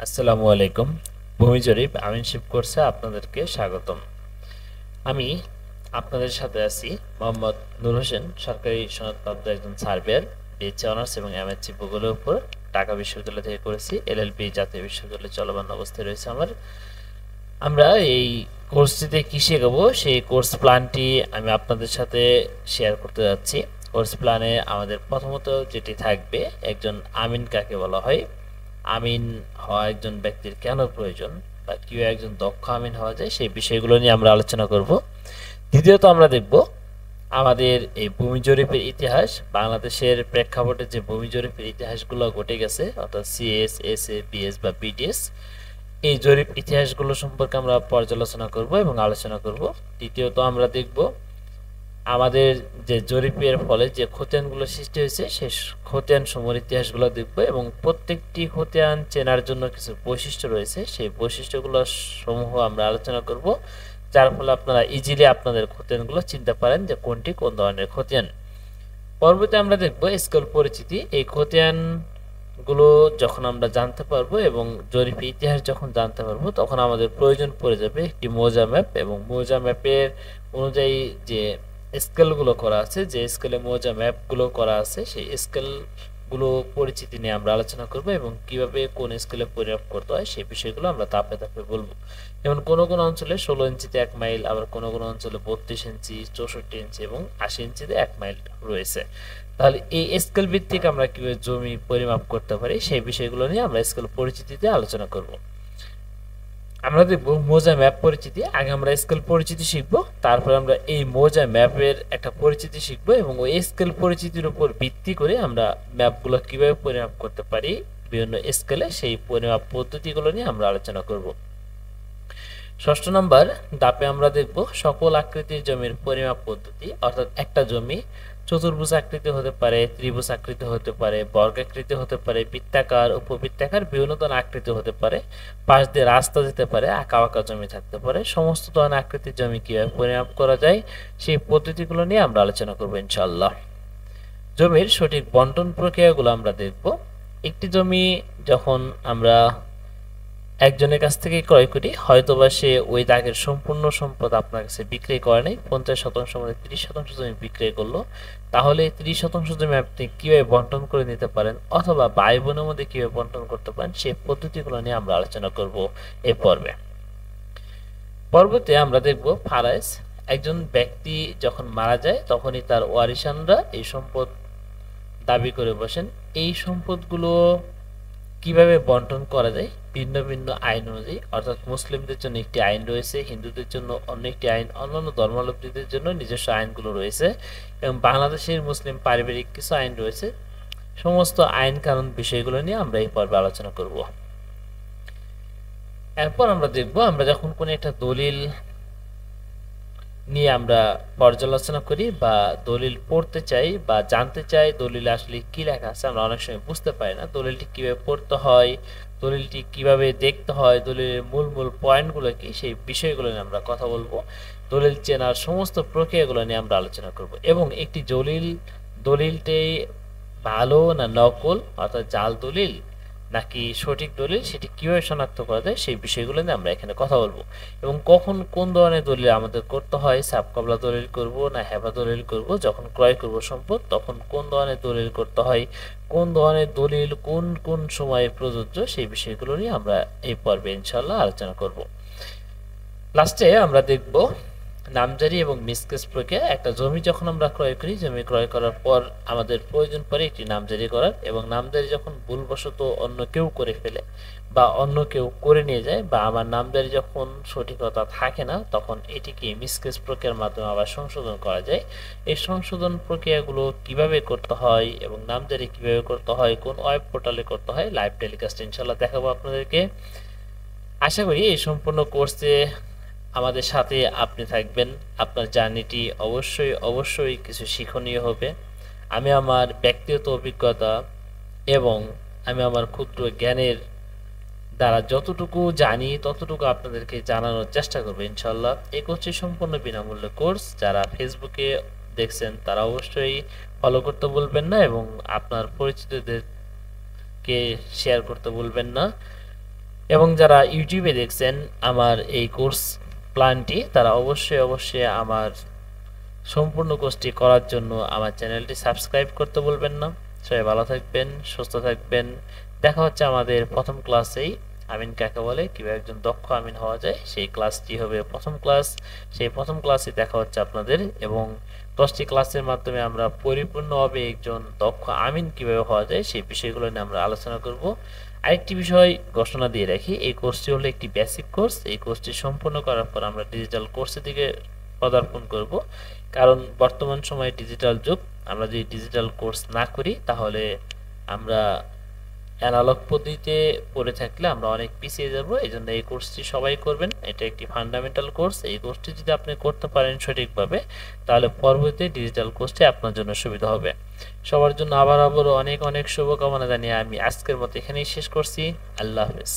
আসসালামু আলাইকুম। ভূমি জরিপ আমিনশিপ কোর্সে আপনাদেরকে স্বাগতম। আমি আপনাদের সাথে আছি মোহাম্মদ নূর হোসেন, সরকারি সনদপ্রাপ্ত একজন সার্ভেয়ার, বিএসসি অনার্স এবং এমএসসি ভূগোলের উপর ঢাকা বিশ্ববিদ্যালয় থেকে করেছি। এলএলবি জাতীয় বিশ্ববিদ্যালয়ে চলমান অবস্থায় রয়েছে আমার। আমরা এই কোর্সটিতে কি শেখাবো সেই কোর্স প্ল্যানটি আমি আপনাদের সাথে শেয়ার করতে যাচ্ছি। কোর্স প্ল্যানে আমাদের প্রথমত যেটি থাকবে, একজন আমিন কাকে বলা হয়, আমিন হওয়া একজন ব্যক্তির কেন প্রয়োজন বা কিভাবে একজন দক্ষ আমিন হওয়া যায়, সেই বিষয়গুলো নিয়ে আমরা আলোচনা করব। দ্বিতীয়ত আমরা দেখব আমাদের এই ভূমি জরিপের ইতিহাস, বাংলাদেশের প্রেক্ষাপটে যে ভূমি জরিপের ইতিহাসগুলো ঘটে গেছে, অর্থাৎ সিএস, এসএ, বিএস বা বিডিএস, এই জরিপ ইতিহাসগুলো সম্পর্কে আমরা পর্যালোচনা করব এবং আলোচনা করব। তৃতীয়ত আমরা দেখব আমাদের যে জরিপের ফলে যে খতিয়ানগুলো সৃষ্টি হয়েছে সেই খতিয়ান সমূহের ইতিহাসগুলো দেখব এবং প্রত্যেকটি খতিয়ান চেনার জন্য কিছু বৈশিষ্ট্য রয়েছে, সেই বৈশিষ্ট্যগুলো সমূহ আমরা আলোচনা করব, যার ফলে আপনারা ইজিলি আপনাদের খতিয়ানগুলো চিনতে পারেন যে কোনটি কোন ধরনের খতিয়ান। পরবর্তী আমরা দেখব স্কেল পরিচিতি। এই খতিয়ান গুলো যখন আমরা জানতে পারবো এবং জরিপ ইতিহাস যখন জানতে পারবো, তখন আমাদের প্রয়োজন পড়ে যাবে একটি মৌজা ম্যাপ, এবং মৌজা ম্যাপের অনুযায়ী যে স্কেলগুলো করা আছে, যে স্কেলে মৌজা ম্যাপগুলো করা আছে, সেই স্কেলগুলো পরিচিতি নিয়ে আমরা আলোচনা করব এবং কিভাবে কোন স্কেলে পরিমাপ করতে হয় সেই বিষয়গুলো আমরা ধাপে ধাপে বলবো। যেমন কোনো কোনো অঞ্চলে 16 ইঞ্চিতে 1 মাইল, আবার কোনো কোনো অঞ্চলে 32 ইঞ্চি, 64 ইঞ্চি এবং 80 ইঞ্চিতে 1 মাইল রয়েছে। তাহলে এই স্কেল ভিত্তিক আমরা কিভাবে জমি পরিমাপ করতে পারি সেই বিষয়গুলো নিয়ে আমরা স্কেল পরিচিতিতে আলোচনা করব। আমরা দেখব মৌজা ম্যাপ পরিচিতি। আগে আমরা স্কেল পরিচিতি শিখব, তারপর আমরা এই মৌজা ম্যাপের একটা পরিচিতি শিখব এবং ওই স্কেল পরিচিতির উপর ভিত্তি করে আমরা ম্যাপগুলো কিভাবে পরিমাপ করতে পারি বিভিন্ন স্কেলে, সেই পরিমাপ পদ্ধতিগুলো নিয়ে আমরা আলোচনা করব। ষষ্ঠ নম্বর ধাপে আমরা দেখব সকল আকৃতির জমির পরিমাপ পদ্ধতি, অর্থাৎ একটা জমি চতুর্ভুজ আকৃতি হতে পারে, ত্রিভুজ আকৃতি হতে পারে, বর্গাকৃতি হতে পারে, বৃত্তাকার, উপবৃত্তাকার, বিভিন্ন ধরনের আকৃতি হতে পারে, পাশ দিয়ে রাস্তা যেতে পারে, আঁকা বাঁকা জমি থাকতে পারে। সমস্ত ধরনের আকৃতির জমি কিভাবে পরিমাপ করা যায় সেই পদ্ধতিগুলো নিয়ে আমরা আলোচনা করব ইনশাআল্লাহ। জমির সঠিক বন্টন প্রক্রিয়াগুলো আমরা দেখব। একটি জমি যখন আমরা একজনের কাছ থেকে ক্রয় করি, হয়তোবা সে ওই দাগের সম্পূর্ণ সম্পদ আপনার কাছে বিক্রয় করে নাই, 50% মানে 30% জমি বিক্রয় করলো, তাহলে 30% জমি আপনি কিভাবে বন্টন করে নিতে পারেন অথবা ভাই বোনের মধ্যে কিভাবে বন্টন করতে পারেন সেই পদ্ধতিগুলো নিয়ে আমরা আলোচনা করব এই পর্বে। পরবর্তীতে আমরা দেখব ফারাইজ। একজন ব্যক্তি যখন মারা যায় তখনই তার ওয়ারিশানরা এই সম্পদ দাবি করে বসেন। এই সম্পদগুলো কিভাবে বন্টন করা যায় ভিন্ন ভিন্ন আইন অনুযায়ী, অর্থাৎ মুসলিমদের জন্য একটি আইন রয়েছে, হিন্দুদের জন্য অন্য একটি আইন, অন্যান্য ধর্মাবলম্বীদের জন্য নিজস্ব আইনগুলো রয়েছে এবং বাংলাদেশের মুসলিম পারিবারিক কিছু আইন রয়েছে। সমস্ত আইন কানুন বিষয়গুলো নিয়ে আমরা এই পর্বে আলোচনা করব। এরপর আমরা দেখব আমরা যখন কোনো একটা দলিল নিয়ে আমরা পর্যালোচনা করি বা দলিল পড়তে চাই বা জানতে চাই দলিলে আসলে কি লেখা আছে, আমরা অনেক সময় বুঝতে পারি না দলিলটি কিভাবে পড়তে হয়, দলিলটি কিভাবে দেখতে হয়, দলিলের মূল মূল পয়েন্টগুলো কি, সেই বিষয়গুলো নিয়ে আমরা কথা বলবো। দলিল চেনার সমস্ত প্রক্রিয়াগুলো নিয়ে আমরা আলোচনা করব এবং একটি দলিলটি ভালো না নকল, অর্থাৎ জাল দলিল নাকি সঠিক দলিল, সেটি কিভাবে শনাক্ত করা যায় সেই বিষয়গুলো নিয়ে আমরা এখানে কথা বলবো। এবং কখন কোন ধরনের দলিল আমাদের করতে হয়, সাবকবলা দলিল করব না হেবা দলিল করব, যখন ক্রয় করব সম্পদ তখন কোন ধরনের দলিল করতে হয়, কোন ধরনের দলিল কোন কোন সময়ে প্রযোজ্য, সেই বিষয়গুলো নিয়ে আমরা এই পর্বে ইনশাআল্লাহ আলোচনা করব। লাস্টে আমরা দেখব নামজারি এবং মিসকেস প্রক্রিয়া। একটা জমি যখন আমরা ক্রয় করি, জমি ক্রয় করার পর আমাদের প্রয়োজন পড়ে একটি নামজারি করার, এবং নামজারি যখন ভুলবশত অন্য কেউ করে ফেলে বা অন্য কেউ করে নিয়ে যায় বা আমার নামজারি যখন সঠিকতা থাকে না, তখন এটিকে মিসকেস প্রক্রিয়ার মাধ্যমে আবার সংশোধন করা যায়। এই সংশোধন প্রক্রিয়াগুলো কিভাবে করতে হয় এবং নামজারি কিভাবে করতে হয়, কোন ওয়েব পোর্টালে করতে হয়, লাইভ টেলিকাস্ট ইনশাআল্লাহ দেখাবো আপনাদেরকে। আশা করি এই সম্পূর্ণ কোর্সে আমাদের সাথে আপনি থাকবেন, আপনার জার্নিটি অবশ্যই অবশ্যই কিছু শিক্ষণীয় হবে। আমি আমার ব্যক্তিগত অভিজ্ঞতা এবং আমি আমার ক্ষুদ্র জ্ঞানের দ্বারা যতটুকু জানি ততটুকু আপনাদেরকে জানানোর চেষ্টা করবো ইনশাআল্লাহ। এই কোর্সটি সম্পূর্ণ বিনামূল্য কোর্স। যারা ফেসবুকে দেখছেন তারা অবশ্যই ফলো করতে ভুলবেন না এবং আপনার পরিচিতদেরকে শেয়ার করতে ভুলবেন না। এবং যারা ইউটিউবে দেখছেন আমার এই কোর্স প্ল্যানটি, তারা অবশ্যই আমার সম্পূর্ণ কোর্সটি করার জন্য আমার চ্যানেলটি সাবস্ক্রাইব করতে বলবেন না। সবাই ভালো থাকবেন, সুস্থ থাকবেন। দেখা হচ্ছে আমাদের প্রথম ক্লাসেই। আমিন কাকে বলে, কিভাবে একজন দক্ষ আমিন হওয়া যায়, সেই ক্লাসটি হবে প্রথম ক্লাস। সেই প্রথম ক্লাসে দেখা হচ্ছে আপনাদের, এবং 10টি ক্লাসের মাধ্যমে আমরা পরিপূর্ণভাবে একজন দক্ষ আমিন কিভাবে হওয়া যায় সেই বিষয়গুলো নিয়ে আমরা আলোচনা করব। আরেকটি বিষয় ঘোষণা দিয়ে রাখি, এই কোর্সটি হলো একটি বেসিক কোর্স। এই কোর্সটি সম্পূর্ণ করার পর আমরা ডিজিটাল কোর্সের দিকে পদার্পণ করব, কারণ বর্তমান সময়ে ডিজিটাল যুগ। আমরা যদি ডিজিটাল কোর্স না করি তাহলে আমরা অ্যানালগ পদ্ধতিতে পড়ে থাকলে আমরা অনেক পিছিয়ে যাব। এই জন্য এই কোর্সটি সবাই করবেন। এটা একটি ফান্ডামেন্টাল কোর্স। এই কোর্সটি যদি আপনি করতে পারেন সঠিকভাবে, তাহলে পরবর্তী ডিজিটাল কোর্সটি আপনার জন্য সুবিধা হবে। সবার জন্য আবারও অনেক অনেক শুভকামনা জানিয়ে আমি আজকের মতো এখানেই শেষ করছি। আল্লাহ হাফেজ।